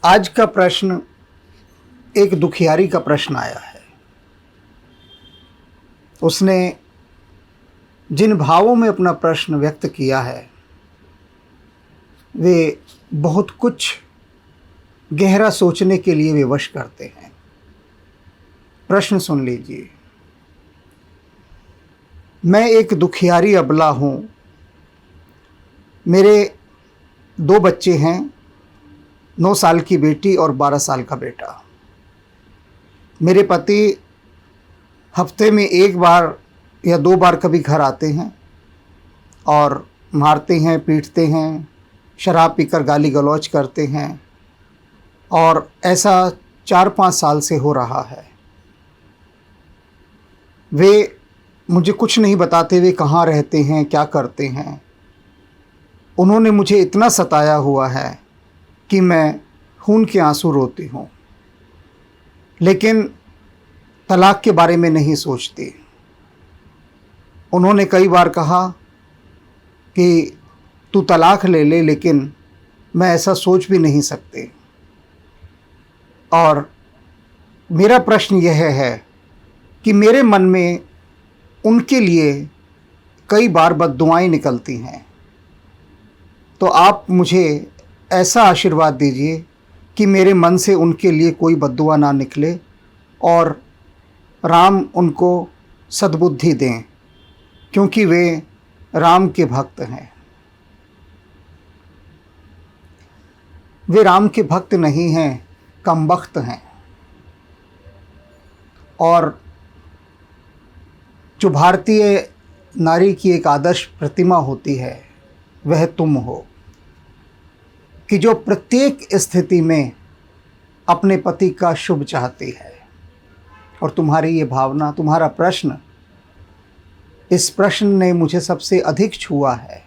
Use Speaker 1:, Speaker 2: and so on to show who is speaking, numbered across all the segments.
Speaker 1: आज का प्रश्न एक दुखियारी का प्रश्न आया है। उसने जिन भावों में अपना प्रश्न व्यक्त किया है वे बहुत कुछ गहरा सोचने के लिए विवश करते हैं। प्रश्न सुन लीजिए। मैं एक दुखियारी अबला हूँ। मेरे 2 बच्चे हैं, 9 साल की बेटी और 12 साल का बेटा। मेरे पति हफ्ते में 1 बार या 2 बार कभी घर आते हैं और मारते हैं, पीटते हैं, शराब पीकर गाली गलौज करते हैं और ऐसा 4-5 साल से हो रहा है। वे मुझे कुछ नहीं बताते वे कहाँ रहते हैं, क्या करते हैं। उन्होंने मुझे इतना सताया हुआ है कि मैं खून के आंसू रोती हूँ, लेकिन तलाक के बारे में नहीं सोचती। उन्होंने कई बार कहा कि तू तलाक ले ले, लेकिन मैं ऐसा सोच भी नहीं सकती। और मेरा प्रश्न यह है कि मेरे मन में उनके लिए कई बार बद्दुआएं निकलती हैं। तो आप मुझे ऐसा आशीर्वाद दीजिए कि मेरे मन से उनके लिए कोई बद्दुआ ना निकले और राम उनको सद्बुद्धि दें, क्योंकि वे राम के भक्त हैं। वे राम के भक्त नहीं हैं, कमबख्त हैं। और जो भारतीय नारी की एक आदर्श प्रतिमा होती है वह तुम हो, कि जो प्रत्येक स्थिति में अपने पति का शुभ चाहती है। और तुम्हारी ये भावना, तुम्हारा प्रश्न, इस प्रश्न ने मुझे सबसे अधिक छुआ है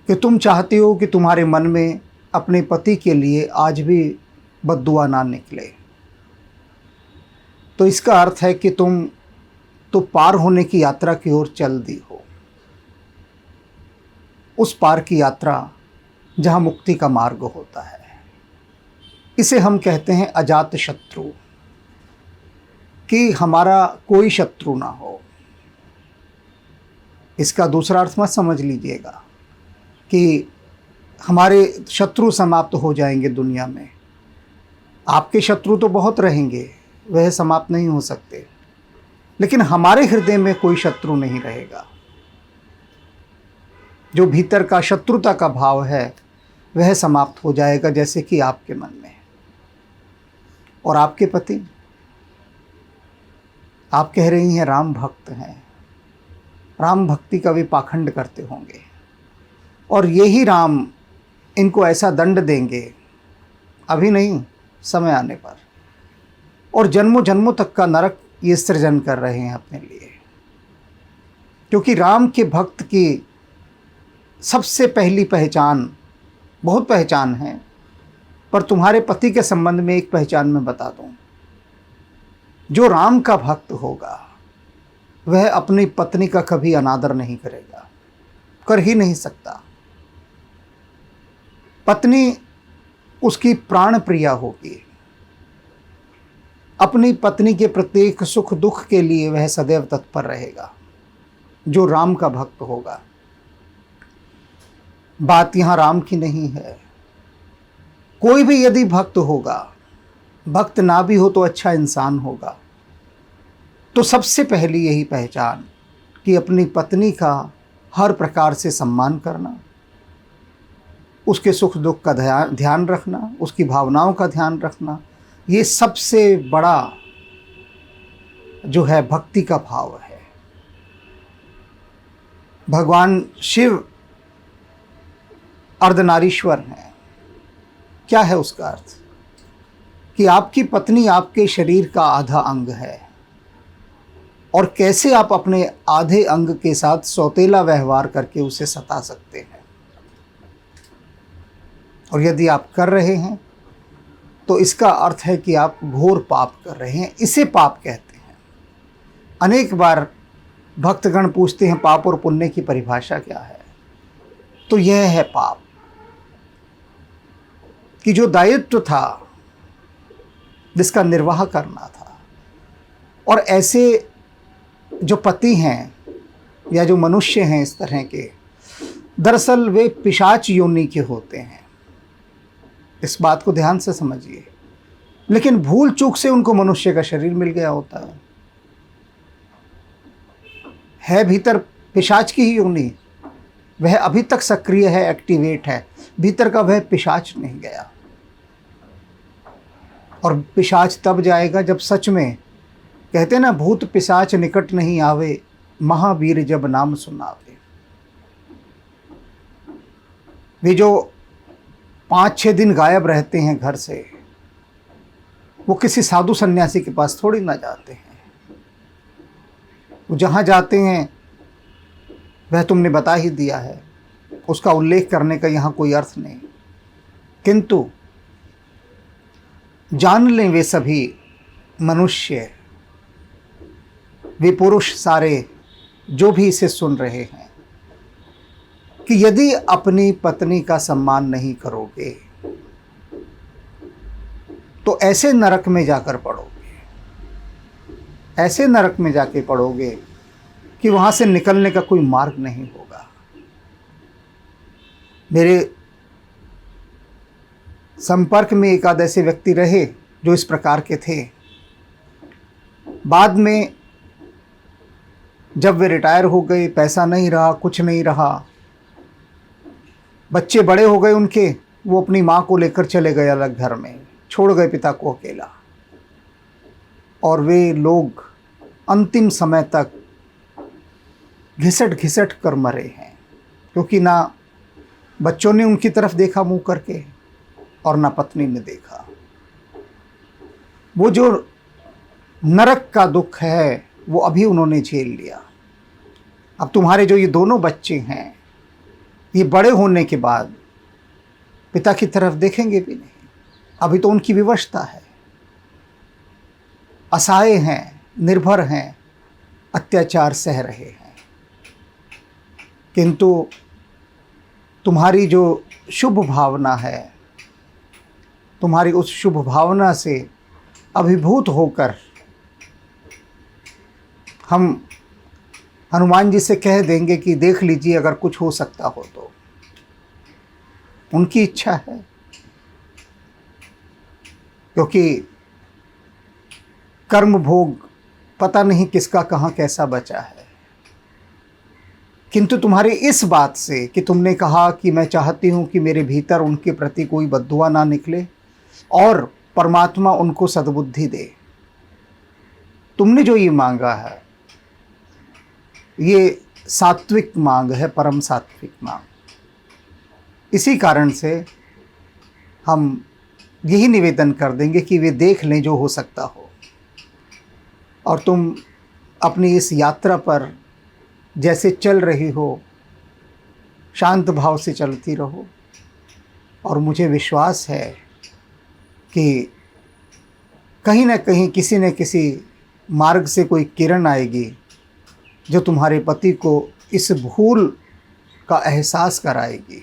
Speaker 1: कि तुम चाहती हो कि तुम्हारे मन में अपने पति के लिए आज भी बद्दुआ ना निकले। तो इसका अर्थ है कि तुम तो पार होने की यात्रा की ओर चल दी हो, उस पार की यात्रा जहाँ मुक्ति का मार्ग होता है। इसे हम कहते हैं अजात शत्रु, कि हमारा कोई शत्रु ना हो। इसका दूसरा अर्थ मत समझ लीजिएगा कि हमारे शत्रु समाप्त हो जाएंगे दुनिया में। आपके शत्रु तो बहुत रहेंगे, वह समाप्त नहीं हो सकते, लेकिन हमारे हृदय में कोई शत्रु नहीं रहेगा। जो भीतर का शत्रुता का भाव है वह समाप्त हो जाएगा, जैसे कि आपके मन में। और आपके पति, आप कह रही हैं राम भक्त हैं, राम भक्ति का भी पाखंड करते होंगे और यही राम इनको ऐसा दंड देंगे, अभी नहीं, समय आने पर, और जन्मों जन्मों तक का नरक ये सृजन कर रहे हैं अपने लिए। क्योंकि राम के भक्त की सबसे पहली पहचान, बहुत पहचान है, पर तुम्हारे पति के संबंध में एक पहचान मैं बता दूं। जो राम का भक्त होगा वह अपनी पत्नी का कभी अनादर नहीं करेगा, कर ही नहीं सकता। पत्नी उसकी प्राण प्रिया होगी। अपनी पत्नी के प्रत्येक सुख दुख के लिए वह सदैव तत्पर रहेगा, जो राम का भक्त होगा। बात यहाँ राम की नहीं है। कोई भी यदि भक्त होगा, भक्त ना भी हो तो अच्छा इंसान होगा, तो सबसे पहली यही पहचान कि अपनी पत्नी का हर प्रकार से सम्मान करना, उसके सुख दुख का ध्यान रखना, उसकी भावनाओं का ध्यान रखना, ये सबसे बड़ा जो है भक्ति का भाव है। भगवान शिव अर्धनारीश्वर हैं। क्या है उसका अर्थ? कि आपकी पत्नी आपके शरीर का आधा अंग है, और कैसे आप अपने आधे अंग के साथ सौतेला व्यवहार करके उसे सता सकते हैं। और यदि आप कर रहे हैं तो इसका अर्थ है कि आप घोर पाप कर रहे हैं। इसे पाप कहते हैं। अनेक बार भक्तगण पूछते हैं पाप और पुण्य की परिभाषा क्या है, तो यह है पाप। कि जो दायित्व था, जिसका निर्वाह करना था, और ऐसे जो पति हैं या जो मनुष्य हैं इस तरह के, दरअसल वे पिशाच योनि के होते हैं। इस बात को ध्यान से समझिए। लेकिन भूल चूक से उनको मनुष्य का शरीर मिल गया होता है भीतर पिशाच की ही योनि, वह अभी तक सक्रिय है, एक्टिवेट है, भीतर का वह पिशाच नहीं गया। और पिशाच तब जाएगा जब सच में, कहते हैं ना, भूत पिशाच निकट नहीं आवे, महावीर जब नाम सुनावे। वे जो 5-6 दिन गायब रहते हैं घर से, वो किसी साधु सन्यासी के पास थोड़ी ना जाते हैं। वो जहाँ जाते हैं वह तुमने बता ही दिया है, उसका उल्लेख करने का यहाँ कोई अर्थ नहीं। किंतु जान लें वे सभी मनुष्य, वे पुरुष सारे जो भी इसे सुन रहे हैं, कि यदि अपनी पत्नी का सम्मान नहीं करोगे तो ऐसे नरक में जाकर पड़ोगे, ऐसे नरक में जाके पड़ोगे कि वहां से निकलने का कोई मार्ग नहीं होगा। मेरे संपर्क में एक आध ऐसे व्यक्ति रहे जो इस प्रकार के थे। बाद में जब वे रिटायर हो गए, पैसा नहीं रहा, कुछ नहीं रहा, बच्चे बड़े हो गए उनके, वो अपनी माँ को लेकर चले गए अलग घर में, छोड़ गए पिता को अकेला। और वे लोग अंतिम समय तक घिसट घिसट कर मरे हैं, क्योंकि ना बच्चों ने उनकी तरफ देखा मुंह करके और ना पत्नी ने देखा। वो जो नरक का दुख है वो अभी उन्होंने झेल लिया। अब तुम्हारे जो ये दोनों बच्चे हैं, ये बड़े होने के बाद पिता की तरफ देखेंगे भी नहीं। अभी तो उनकी विवशता है, असहाय हैं, निर्भर हैं, अत्याचार सह रहे हैं। किंतु तुम्हारी जो शुभ भावना है, तुम्हारी उस शुभ भावना से अभिभूत होकर हम हनुमान जी से कह देंगे कि देख लीजिए अगर कुछ हो सकता हो तो। उनकी इच्छा है, क्योंकि कर्म भोग पता नहीं किसका कहाँ कैसा बचा है। किंतु तुम्हारी इस बात से कि तुमने कहा कि मैं चाहती हूँ कि मेरे भीतर उनके प्रति कोई बद्दुआ ना निकले और परमात्मा उनको सद्बुद्धि दे, तुमने जो ये मांगा है ये सात्विक मांग है, परम सात्विक मांग। इसी कारण से हम यही निवेदन कर देंगे कि वे देख लें जो हो सकता हो, और तुम अपनी इस यात्रा पर जैसे चल रही हो शांत भाव से चलती रहो। और मुझे विश्वास है कि कहीं ना कहीं किसी न किसी मार्ग से कोई किरण आएगी जो तुम्हारे पति को इस भूल का एहसास कराएगी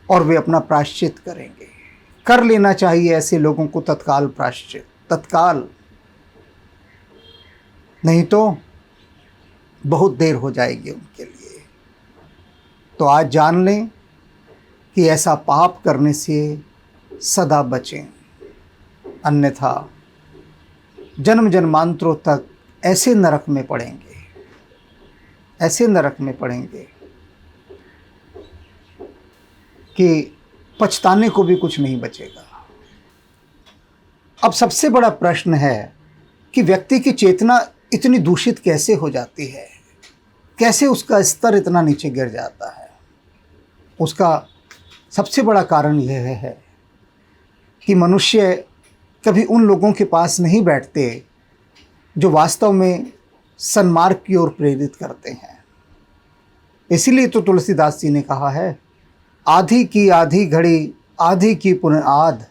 Speaker 1: और वे अपना प्रायश्चित करेंगे। कर लेना चाहिए ऐसे लोगों को तत्काल प्रायश्चित, तत्काल, नहीं तो बहुत देर हो जाएगी उनके लिए। तो आज जान लें कि ऐसा पाप करने से सदा बचें, अन्यथा जन्म जन्मांतरों तक ऐसे नरक में पड़ेंगे, ऐसे नरक में पड़ेंगे कि पछताने को भी कुछ नहीं बचेगा। अब सबसे बड़ा प्रश्न है कि व्यक्ति की चेतना इतनी दूषित कैसे हो जाती है, कैसे उसका स्तर इतना नीचे गिर जाता है। उसका सबसे बड़ा कारण यह है कि मनुष्य कभी उन लोगों के पास नहीं बैठते जो वास्तव में सन्मार्ग की ओर प्रेरित करते हैं। इसीलिए तो तुलसीदास जी ने कहा है, आधी की आधी घड़ी आधी की पुनः आध,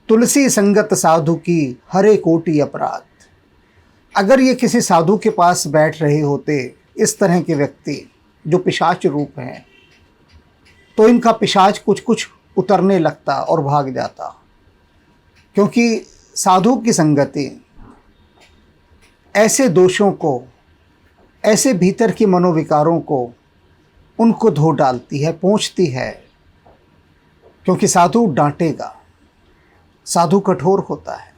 Speaker 1: तुलसी संगत साधु की हरे कोटि अपराध। अगर ये किसी साधु के पास बैठ रहे होते इस तरह के व्यक्ति जो पिशाच रूप हैं, तो इनका पिशाच कुछ कुछ उतरने लगता और भाग जाता, क्योंकि साधु की संगति ऐसे दोषों को, ऐसे भीतर के मनोविकारों को उनको धो डालती है, पोंछती है। क्योंकि साधु डांटेगा, साधु कठोर होता है,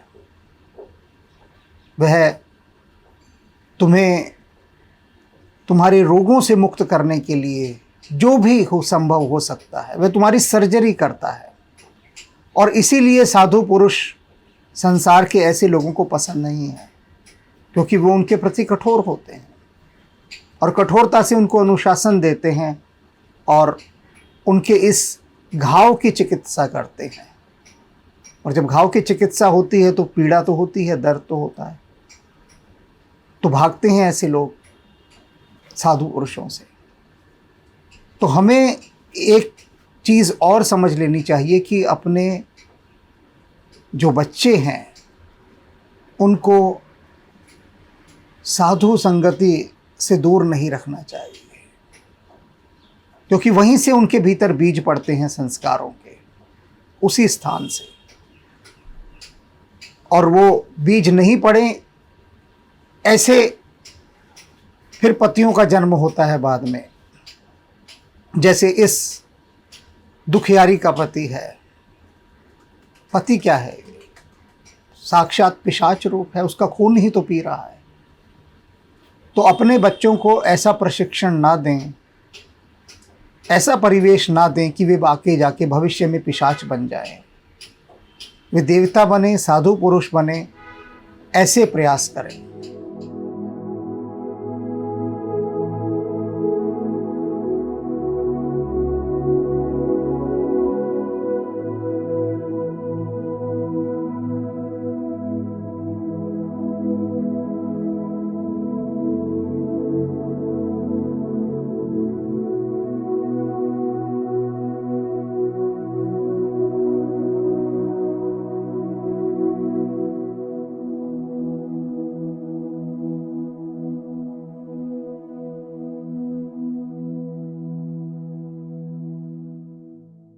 Speaker 1: वह तुम्हें तुम्हारे रोगों से मुक्त करने के लिए जो भी हो संभव हो सकता है वह तुम्हारी सर्जरी करता है। और इसीलिए साधु पुरुष संसार के ऐसे लोगों को पसंद नहीं है, क्योंकि वो उनके प्रति कठोर होते हैं और कठोरता से उनको अनुशासन देते हैं और उनके इस घाव की चिकित्सा करते हैं। और जब घाव की चिकित्सा होती है तो पीड़ा तो होती है, दर्द तो होता है, तो भागते हैं ऐसे लोग साधु पुरुषों से। तो हमें एक चीज़ और समझ लेनी चाहिए कि अपने जो बच्चे हैं उनको साधु संगति से दूर नहीं रखना चाहिए, क्योंकि वहीं से उनके भीतर बीज पड़ते हैं संस्कारों के, उसी स्थान से। और वो बीज नहीं पड़े, ऐसे फिर पतियों का जन्म होता है बाद में। जैसे इस दुखियारी का पति है, पति क्या है, साक्षात पिशाच रूप है, उसका खून ही तो पी रहा है। तो अपने बच्चों को ऐसा प्रशिक्षण ना दें, ऐसा परिवेश ना दें कि वे आके जाके भविष्य में पिशाच बन जाएं। वे देवता बने, साधु पुरुष बने, ऐसे प्रयास करें।